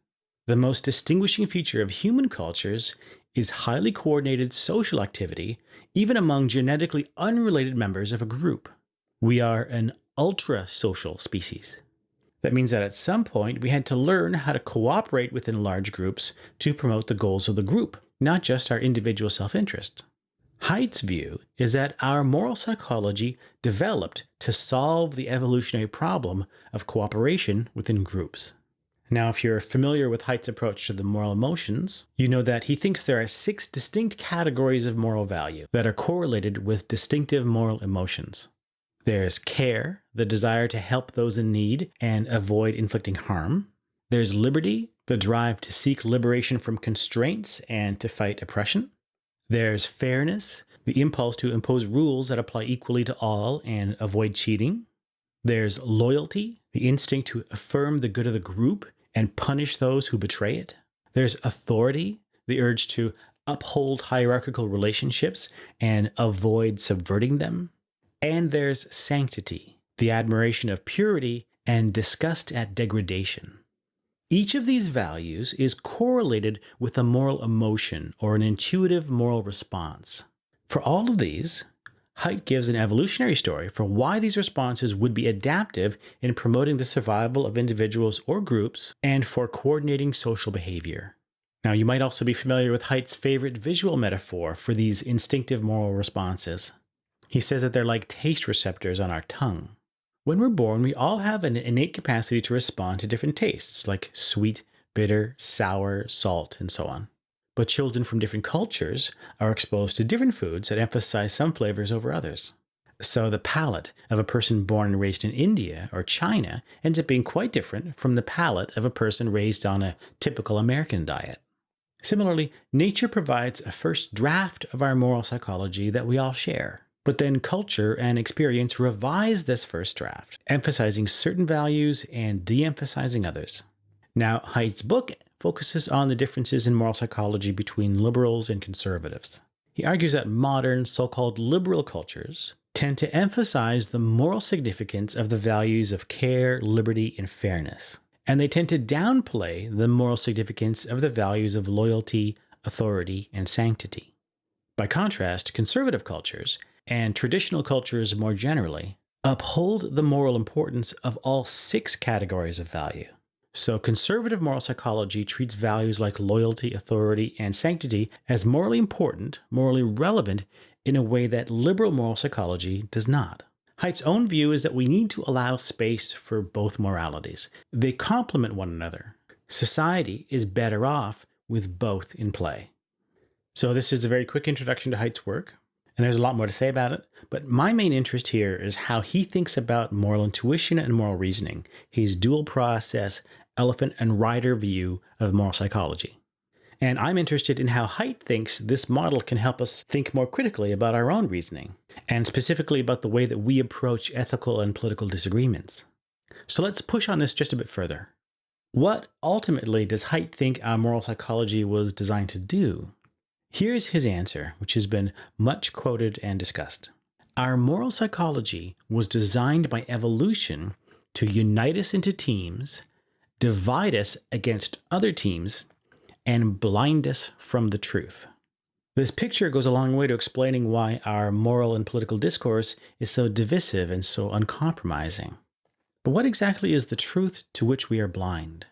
The most distinguishing feature of human cultures is highly coordinated social activity, even among genetically unrelated members of a group. We are an ultra-social species. That means that at some point we had to learn how to cooperate within large groups to promote the goals of the group, not just our individual self-interest. Haidt's view is that our moral psychology developed to solve the evolutionary problem of cooperation within groups. Now, if you're familiar with Haidt's approach to the moral emotions, you know that he thinks there are 6 distinct categories of moral value that are correlated with distinctive moral emotions. There's care, the desire to help those in need and avoid inflicting harm. There's liberty, the drive to seek liberation from constraints and to fight oppression. There's fairness, the impulse to impose rules that apply equally to all and avoid cheating. There's loyalty, the instinct to affirm the good of the group and punish those who betray it. There's authority, the urge to uphold hierarchical relationships and avoid subverting them. And there's sanctity, the admiration of purity and disgust at degradation. Each of these values is correlated with a moral emotion or an intuitive moral response. For all of these, Haidt gives an evolutionary story for why these responses would be adaptive in promoting the survival of individuals or groups and for coordinating social behavior. Now, you might also be familiar with Haidt's favorite visual metaphor for these instinctive moral responses. He says that they're like taste receptors on our tongue. When we're born, we all have an innate capacity to respond to different tastes, like sweet, bitter, sour, salt, and so on. But children from different cultures are exposed to different foods that emphasize some flavors over others. So the palate of a person born and raised in India or China ends up being quite different from the palate of a person raised on a typical American diet. Similarly, nature provides a first draft of our moral psychology that we all share. But then culture and experience revise this first draft, emphasizing certain values and de-emphasizing others. Now, Haidt's book focuses on the differences in moral psychology between liberals and conservatives. He argues that modern, so-called liberal cultures tend to emphasize the moral significance of the values of care, liberty, and fairness. And they tend to downplay the moral significance of the values of loyalty, authority, and sanctity. By contrast, conservative cultures, and traditional cultures more generally, uphold the moral importance of all 6 categories of value. So conservative moral psychology treats values like loyalty, authority, and sanctity as morally important, morally relevant, in a way that liberal moral psychology does not. Haidt's own view is that we need to allow space for both moralities. They complement one another. Society is better off with both in play. So this is a very quick introduction to Haidt's work, and there's a lot more to say about it, but my main interest here is how he thinks about moral intuition and moral reasoning, his dual process, elephant and rider view of moral psychology. And I'm interested in how Haidt thinks this model can help us think more critically about our own reasoning, and specifically about the way that we approach ethical and political disagreements. So let's push on this just a bit further. What ultimately does Haidt think our moral psychology was designed to do? Here's his answer, which has been much quoted and discussed. Our moral psychology was designed by evolution to unite us into teams, divide us against other teams, and blind us from the truth. This picture goes a long way to explaining why our moral and political discourse is so divisive and so uncompromising. But what exactly is the truth to which we are blind?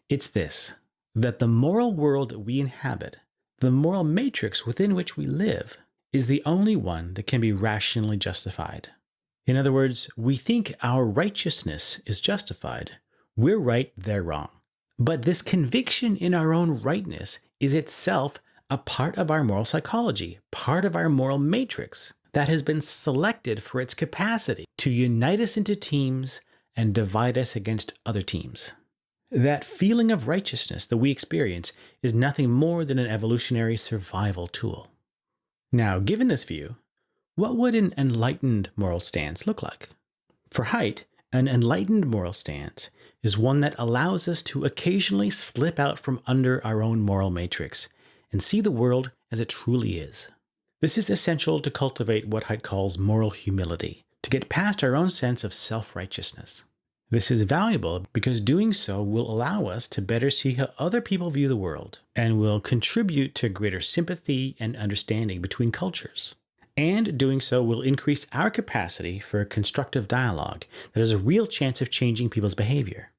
It's this, that the moral world that we inhabit, the moral matrix within which we live, is the only one that can be rationally justified. In other words, we think our righteousness is justified. We're right, they're wrong. But this conviction in our own rightness is itself a part of our moral psychology, part of our moral matrix that has been selected for its capacity to unite us into teams and divide us against other teams. That feeling of righteousness that we experience is nothing more than an evolutionary survival tool. Now, given this view, what would an enlightened moral stance look like? For Haidt, an enlightened moral stance is one that allows us to occasionally slip out from under our own moral matrix and see the world as it truly is. This is essential to cultivate what Haidt calls moral humility, to get past our own sense of self-righteousness. This is valuable because doing so will allow us to better see how other people view the world and will contribute to greater sympathy and understanding between cultures. And doing so will increase our capacity for a constructive dialogue that has a real chance of changing people's behavior.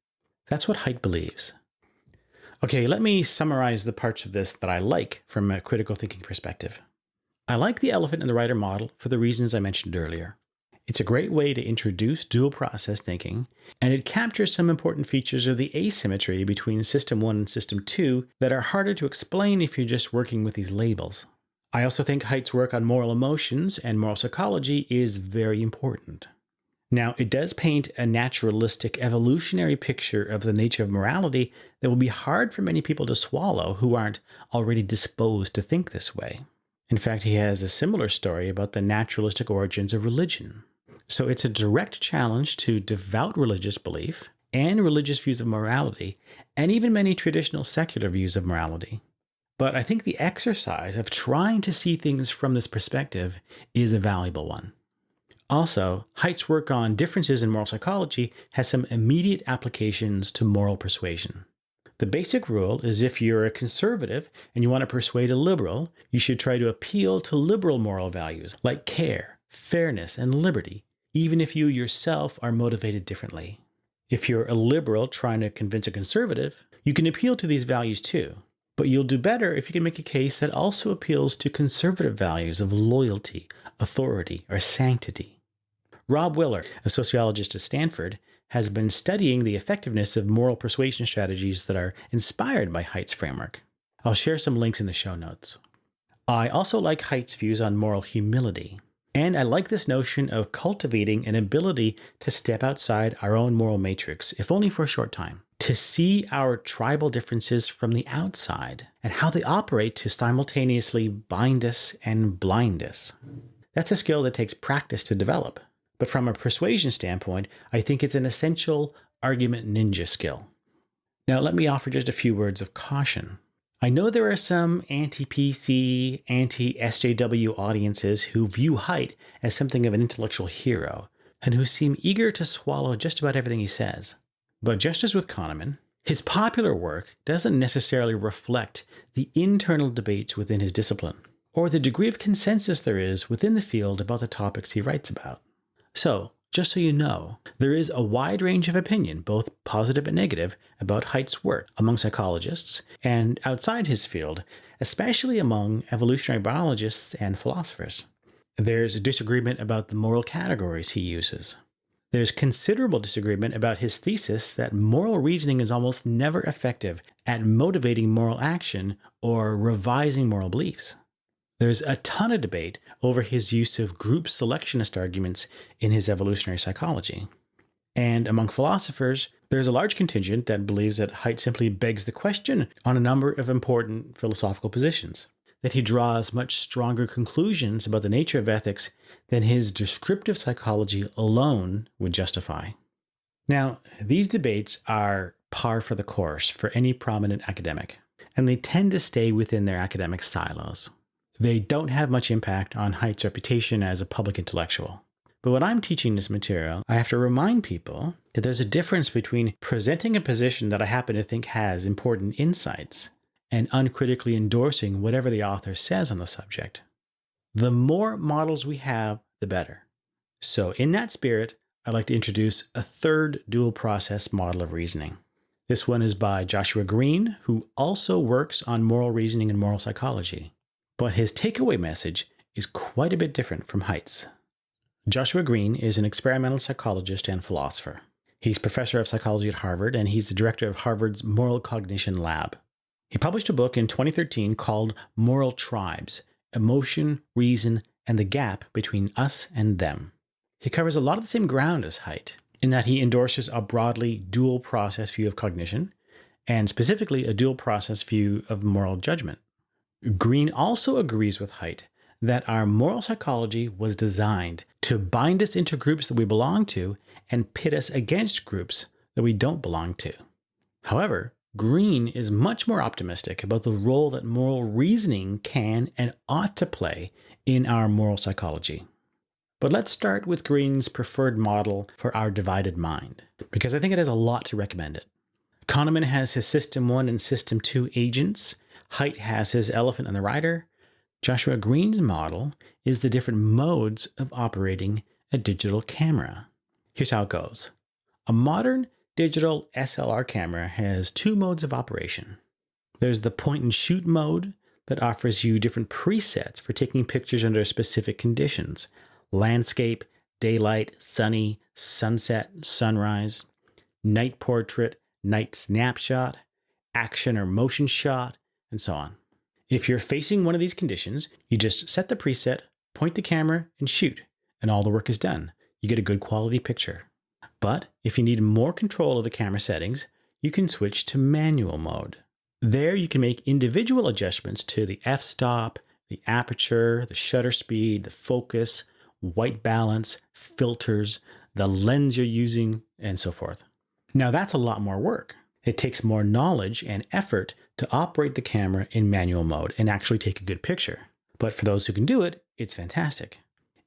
That's what Haidt believes. Okay, let me summarize the parts of this that I like from a critical thinking perspective. I like the elephant and the rider model for the reasons I mentioned earlier. It's a great way to introduce dual process thinking, and it captures some important features of the asymmetry between System 1 and System 2 that are harder to explain if you're just working with these labels. I also think Haidt's work on moral emotions and moral psychology is very important. Now, it does paint a naturalistic, evolutionary picture of the nature of morality that will be hard for many people to swallow who aren't already disposed to think this way. In fact, he has a similar story about the naturalistic origins of religion. So it's a direct challenge to devout religious belief and religious views of morality, and even many traditional secular views of morality. But I think the exercise of trying to see things from this perspective is a valuable one. Also, Haidt's work on differences in moral psychology has some immediate applications to moral persuasion. The basic rule is if you're a conservative and you want to persuade a liberal, you should try to appeal to liberal moral values like care, fairness, and liberty, even if you yourself are motivated differently. If you're a liberal trying to convince a conservative, you can appeal to these values too. But you'll do better if you can make a case that also appeals to conservative values of loyalty, authority, or sanctity. Rob Willard, a sociologist at Stanford, has been studying the effectiveness of moral persuasion strategies that are inspired by Haidt's framework. I'll share some links in the show notes. I also like Haidt's views on moral humility, and I like this notion of cultivating an ability to step outside our own moral matrix, if only for a short time, to see our tribal differences from the outside and how they operate to simultaneously bind us and blind us. That's a skill that takes practice to develop. But from a persuasion standpoint, I think it's an essential argument ninja skill. Now, let me offer just a few words of caution. I know there are some anti-PC, anti-SJW audiences who view Haidt as something of an intellectual hero, and who seem eager to swallow just about everything he says. But just as with Kahneman, His popular work doesn't necessarily reflect the internal debates within his discipline, or the degree of consensus there is within the field about the topics he writes about. So, just so you know, there is a wide range of opinion, both positive and negative, about Haidt's work among psychologists and outside his field, especially among evolutionary biologists and philosophers. There's a disagreement about the moral categories he uses. There's considerable disagreement about his thesis that moral reasoning is almost never effective at motivating moral action or revising moral beliefs. There's a ton of debate over his use of group selectionist arguments in his evolutionary psychology. And among philosophers, there's a large contingent that believes that Haidt simply begs the question on a number of important philosophical positions, that he draws much stronger conclusions about the nature of ethics than his descriptive psychology alone would justify. Now, these debates are par for the course for any prominent academic, and they tend to stay within their academic silos. They don't have much impact on Haidt's reputation as a public intellectual. But when I'm teaching this material, I have to remind people that there's a difference between presenting a position that I happen to think has important insights and uncritically endorsing whatever the author says on the subject. The more models we have, the better. So in that spirit, I'd like to introduce a third dual process model of reasoning. This one is by Joshua Greene, who also works on moral reasoning and moral psychology. But his takeaway message is quite a bit different from Haidt's. Joshua Greene is an experimental psychologist and philosopher. He's professor of psychology at Harvard, and he's the director of Harvard's Moral Cognition Lab. He published a book in 2013 called Moral Tribes: Emotion, Reason, and the Gap Between Us and Them. He covers a lot of the same ground as Haidt, in that he endorses a broadly dual process view of cognition, and specifically a dual process view of moral judgment. Greene also agrees with Haidt that our moral psychology was designed to bind us into groups that we belong to and pit us against groups that we don't belong to. However, Greene is much more optimistic about the role that moral reasoning can and ought to play in our moral psychology. But let's start with Greene's preferred model for our divided mind, because I think it has a lot to recommend it. Kahneman has his System 1 and System 2 agents. Haidt has his elephant and the rider. Joshua Greene's model is the different modes of operating a digital camera. Here's how it goes. A modern digital SLR camera has two modes of operation. There's the point and shoot mode that offers you different presets for taking pictures under specific conditions: landscape, daylight, sunny, sunset, sunrise, night portrait, night snapshot, action or motion shot, and so on. If you're facing one of these conditions, you just set the preset, point the camera, and shoot, and all the work is done. You get a good quality picture. But if you need more control of the camera settings, you can switch to manual mode. There you can make individual adjustments to the f-stop, the aperture, the shutter speed, the focus, white balance, filters, the lens you're using, and so forth. Now that's a lot more work. It takes more knowledge and effort to operate the camera in manual mode and actually take a good picture. But for those who can do it, it's fantastic.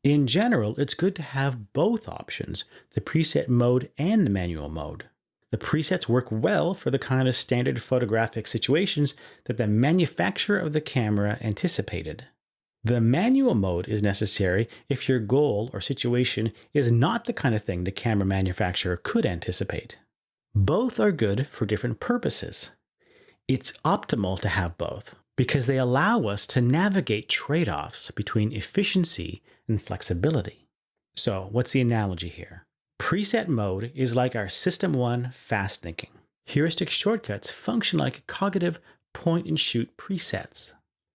In general, it's good to have both options, the preset mode and the manual mode. The presets work well for the kind of standard photographic situations that the manufacturer of the camera anticipated. The manual mode is necessary if your goal or situation is not the kind of thing the camera manufacturer could anticipate. Both are good for different purposes. It's optimal to have both because they allow us to navigate trade-offs between efficiency and flexibility. So, what's the analogy here? Preset mode is like our System 1 fast thinking. Heuristic shortcuts function like cognitive point-and-shoot presets.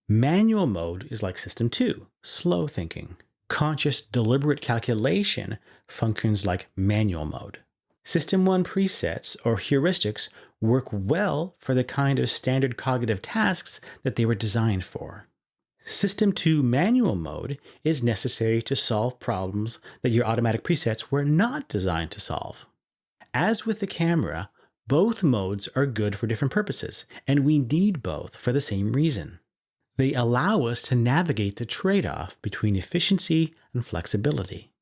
Manual mode is like System 2, slow thinking. Conscious, deliberate calculation functions like manual mode. System 1 presets, or heuristics, work well for the kind of standard cognitive tasks that they were designed for. System 2 manual mode is necessary to solve problems that your automatic presets were not designed to solve. As with the camera, both modes are good for different purposes, and we need both for the same reason. They allow us to navigate the trade-off between efficiency and flexibility.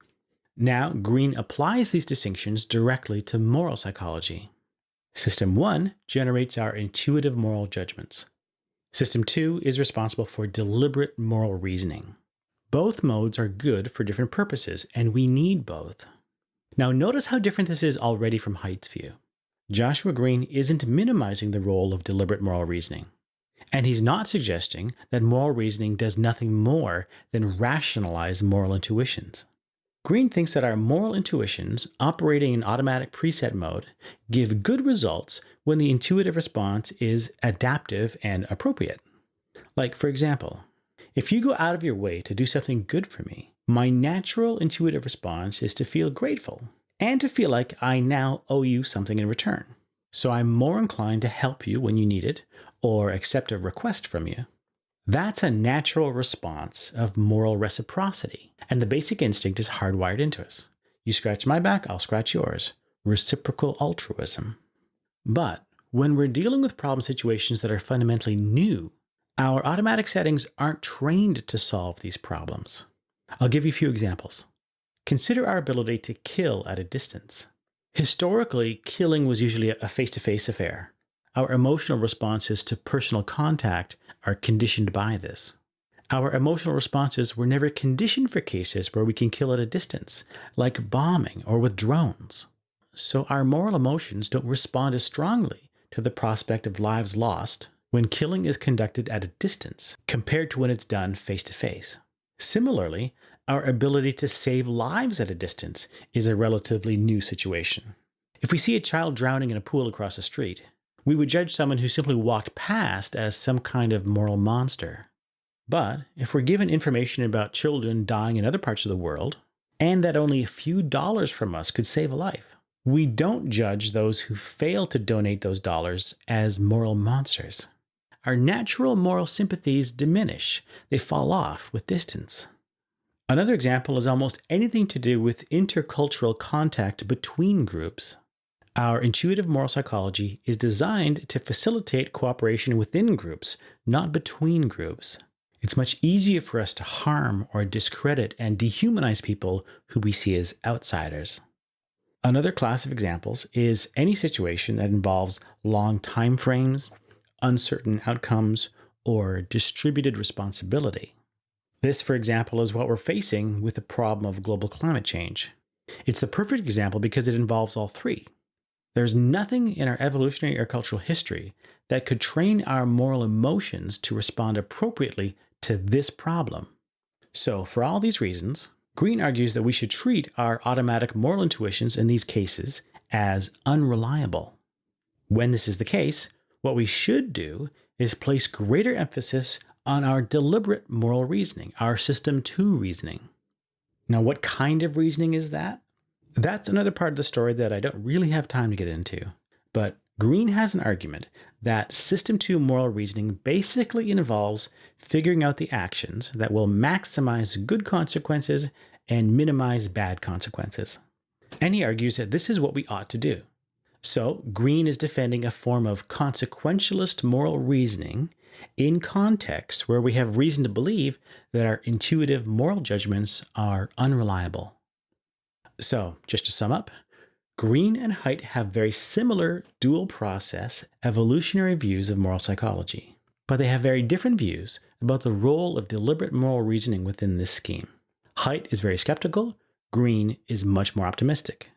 Now, Greene applies these distinctions directly to moral psychology. System 1 generates our intuitive moral judgments. System 2 is responsible for deliberate moral reasoning. Both modes are good for different purposes, and we need both. Now notice how different this is already from Haidt's view. Joshua Greene isn't minimizing the role of deliberate moral reasoning. And he's not suggesting that moral reasoning does nothing more than rationalize moral intuitions. Greene thinks that our moral intuitions, operating in automatic preset mode, give good results when the intuitive response is adaptive and appropriate. Like, for example, if you go out of your way to do something good for me, my natural intuitive response is to feel grateful and to feel like I now owe you something in return. So I'm more inclined to help you when you need it or accept a request from you. That's a natural response of moral reciprocity, and the basic instinct is hardwired into us. You scratch my back, I'll scratch yours. Reciprocal altruism. But when we're dealing with problem situations that are fundamentally new, our automatic settings aren't trained to solve these problems. I'll give you a few examples. Consider our ability to kill at a distance. Historically, killing was usually a face-to-face affair. Our emotional responses to personal contact are conditioned by this. Our emotional responses were never conditioned for cases where we can kill at a distance, like bombing or with drones. So our moral emotions don't respond as strongly to the prospect of lives lost when killing is conducted at a distance compared to when it's done face-to-face. Similarly, our ability to save lives at a distance is a relatively new situation. If we see a child drowning in a pool across the street, we would judge someone who simply walked past as some kind of moral monster. But if we're given information about children dying in other parts of the world, and that only a few dollars from us could save a life, we don't judge those who fail to donate those dollars as moral monsters. Our natural moral sympathies diminish. They fall off with distance. Another example is almost anything to do with intercultural contact between groups. Our intuitive moral psychology is designed to facilitate cooperation within groups, not between groups. It's much easier for us to harm or discredit and dehumanize people who we see as outsiders. Another class of examples is any situation that involves long time frames, uncertain outcomes, or distributed responsibility. This, for example, is what we're facing with the problem of global climate change. It's the perfect example because it involves all three. There's nothing in our evolutionary or cultural history that could train our moral emotions to respond appropriately to this problem. So, for all these reasons, Greene argues that we should treat our automatic moral intuitions in these cases as unreliable. When this is the case, what we should do is place greater emphasis on our deliberate moral reasoning, our system 2 reasoning. Now, what kind of reasoning is that? That's another part of the story that I don't really have time to get into. But Greene has an argument that System 2 moral reasoning basically involves figuring out the actions that will maximize good consequences and minimize bad consequences. And he argues that this is what we ought to do. So Greene is defending a form of consequentialist moral reasoning in contexts where we have reason to believe that our intuitive moral judgments are unreliable. So, just to sum up, Greene and Haidt have very similar dual process evolutionary views of moral psychology, but they have very different views about the role of deliberate moral reasoning within this scheme. Haidt is very skeptical, Greene is much more optimistic.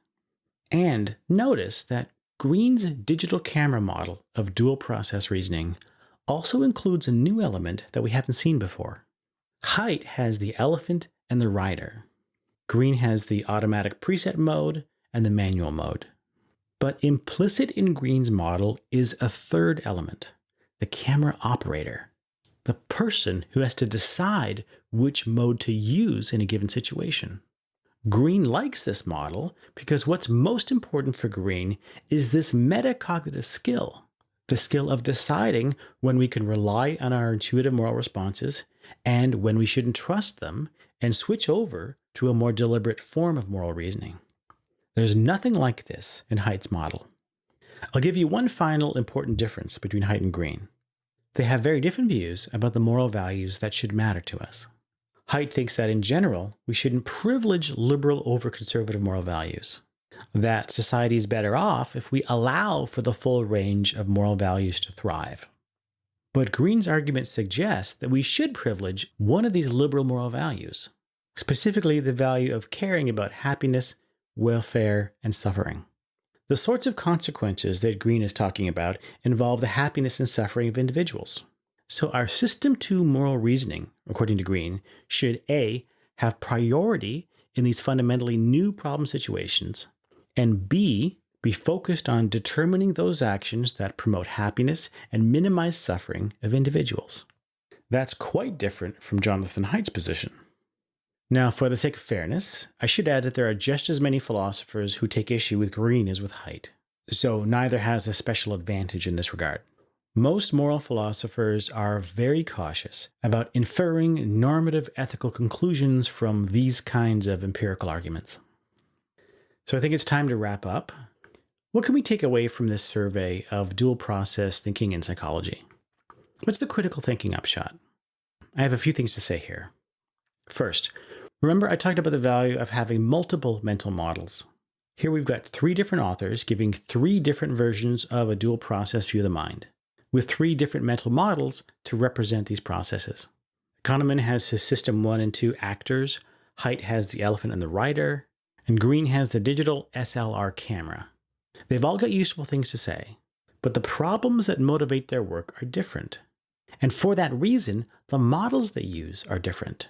And notice that Greene's digital camera model of dual process reasoning also includes a new element that we haven't seen before. Haidt has the elephant and the rider. Greene has the automatic preset mode and the manual mode. But implicit in Greene's model is a third element, the camera operator, the person who has to decide which mode to use in a given situation. Greene likes this model because what's most important for Greene is this metacognitive skill, the skill of deciding when we can rely on our intuitive moral responses and when we shouldn't trust them and switch over to a more deliberate form of moral reasoning. There's nothing like this in Haidt's model. I'll give you one final important difference between Haidt and Greene. They have very different views about the moral values that should matter to us. Haidt thinks that in general, we shouldn't privilege liberal over conservative moral values. that society is better off if we allow for the full range of moral values to thrive. But Greene's argument suggests that we should privilege one of these liberal moral values, specifically the value of caring about happiness, welfare, and suffering. The sorts of consequences that Greene is talking about involve the happiness and suffering of individuals. So our system 2 moral reasoning, according to Greene, should A, have priority in these fundamentally new problem situations, and B, be focused on determining those actions that promote happiness and minimize suffering of individuals. That's quite different from Jonathan Haidt's position. Now, for the sake of fairness, I should add that there are just as many philosophers who take issue with Greene as with Haidt, so neither has a special advantage in this regard. Most moral philosophers are very cautious about inferring normative ethical conclusions from these kinds of empirical arguments. So I think it's time to wrap up. What can we take away from this survey of dual process thinking in psychology? What's the critical thinking upshot? I have a few things to say here. First, remember I talked about the value of having multiple mental models. Here we've got 3 different authors giving 3 different versions of a dual process view of the mind, with 3 different mental models to represent these processes. Kahneman has his system 1 and 2 actors, Haidt has the elephant and the rider, and Greene has the digital SLR camera. They've all got useful things to say, but the problems that motivate their work are different. And for that reason, the models they use are different.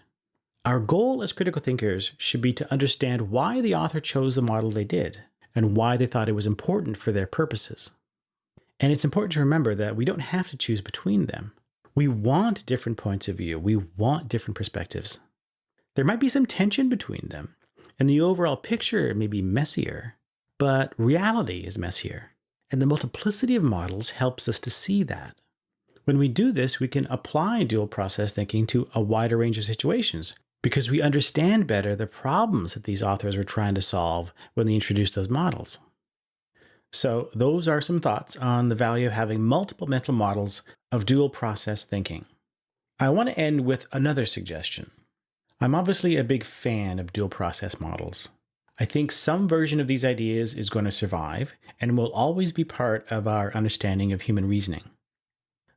Our goal as critical thinkers should be to understand why the author chose the model they did, and why they thought it was important for their purposes. And it's important to remember that we don't have to choose between them. We want different points of view. We want different perspectives. There might be some tension between them, and the overall picture may be messier, but reality is messier. And the multiplicity of models helps us to see that. When we do this, we can apply dual process thinking to a wider range of situations, because we understand better the problems that these authors were trying to solve when they introduced those models. So those are some thoughts on the value of having multiple mental models of dual process thinking. I want to end with another suggestion. I'm obviously a big fan of dual process models. I think some version of these ideas is going to survive and will always be part of our understanding of human reasoning.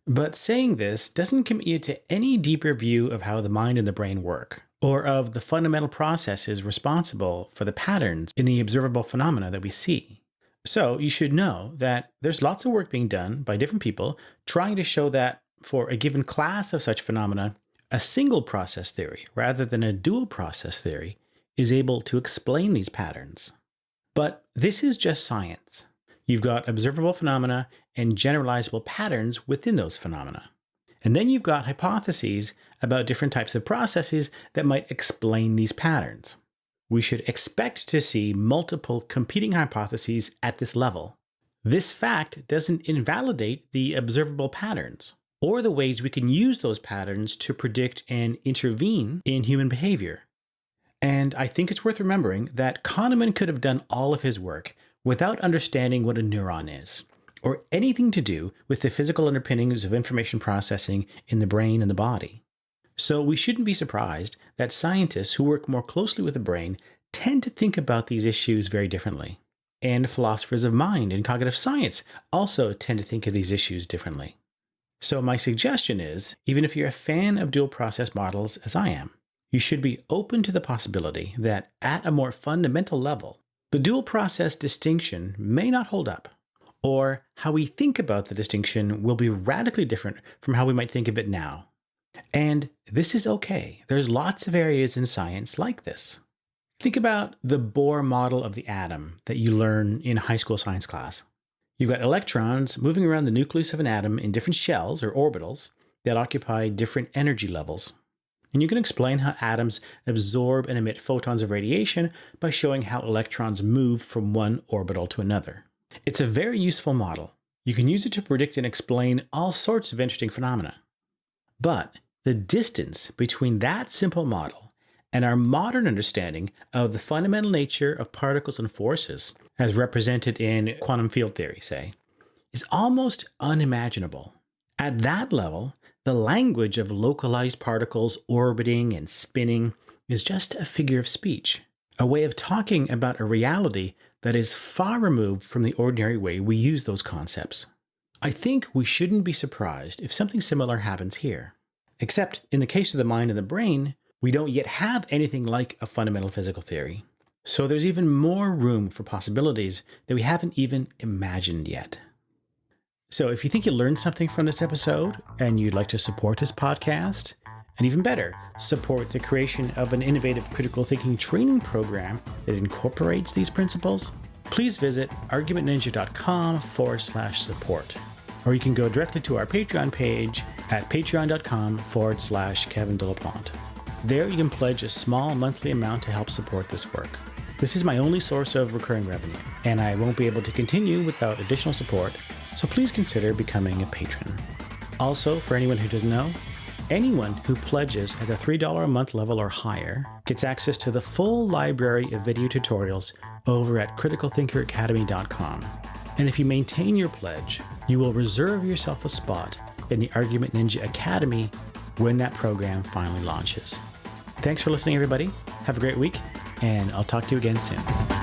But saying this doesn't commit you to any deeper view of how the mind and the brain work, or of the fundamental processes responsible for the patterns in the observable phenomena that we see. So you should know that there's lots of work being done by different people trying to show that for a given class of such phenomena, a single process theory, rather than a dual process theory, is able to explain these patterns. But this is just science. You've got observable phenomena and generalizable patterns within those phenomena. And then you've got hypotheses about different types of processes that might explain these patterns. We should expect to see multiple competing hypotheses at this level. This fact doesn't invalidate the observable patterns, or the ways we can use those patterns to predict and intervene in human behavior. And I think it's worth remembering that Kahneman could have done all of his work without understanding what a neuron is, or anything to do with the physical underpinnings of information processing in the brain and the body. So we shouldn't be surprised that scientists who work more closely with the brain tend to think about these issues very differently. And philosophers of mind and cognitive science also tend to think of these issues differently. So my suggestion is, even if you're a fan of dual process models as I am, you should be open to the possibility that at a more fundamental level, the dual process distinction may not hold up, or how we think about the distinction will be radically different from how we might think of it now. And this is okay. There's lots of areas in science like this. Think about the Bohr model of the atom that you learn in high school science class. You've got electrons moving around the nucleus of an atom in different shells or orbitals that occupy different energy levels. And you can explain how atoms absorb and emit photons of radiation by showing how electrons move from one orbital to another. It's a very useful model. You can use it to predict and explain all sorts of interesting phenomena. But the distance between that simple model and our modern understanding of the fundamental nature of particles and forces, as represented in quantum field theory, say, is almost unimaginable. At that level, the language of localized particles orbiting and spinning is just a figure of speech, a way of talking about a reality that is far removed from the ordinary way we use those concepts. I think we shouldn't be surprised if something similar happens here. Except, in the case of the mind and the brain, we don't yet have anything like a fundamental physical theory. So there's even more room for possibilities that we haven't even imagined yet. So if you think you learned something from this episode and you'd like to support this podcast, and even better, support the creation of an innovative critical thinking training program that incorporates these principles, please visit argumentninja.com/support. Or you can go directly to our Patreon page at patreon.com/Kevin Delaplante. There you can pledge a small monthly amount to help support this work. This is my only source of recurring revenue, and I won't be able to continue without additional support, so please consider becoming a patron. Also, for anyone who doesn't know, anyone who pledges at the $3 a month level or higher gets access to the full library of video tutorials over at criticalthinkeracademy.com. And if you maintain your pledge, you will reserve yourself a spot in the Argument Ninja Academy when that program finally launches. Thanks for listening, everybody. Have a great week, and I'll talk to you again soon.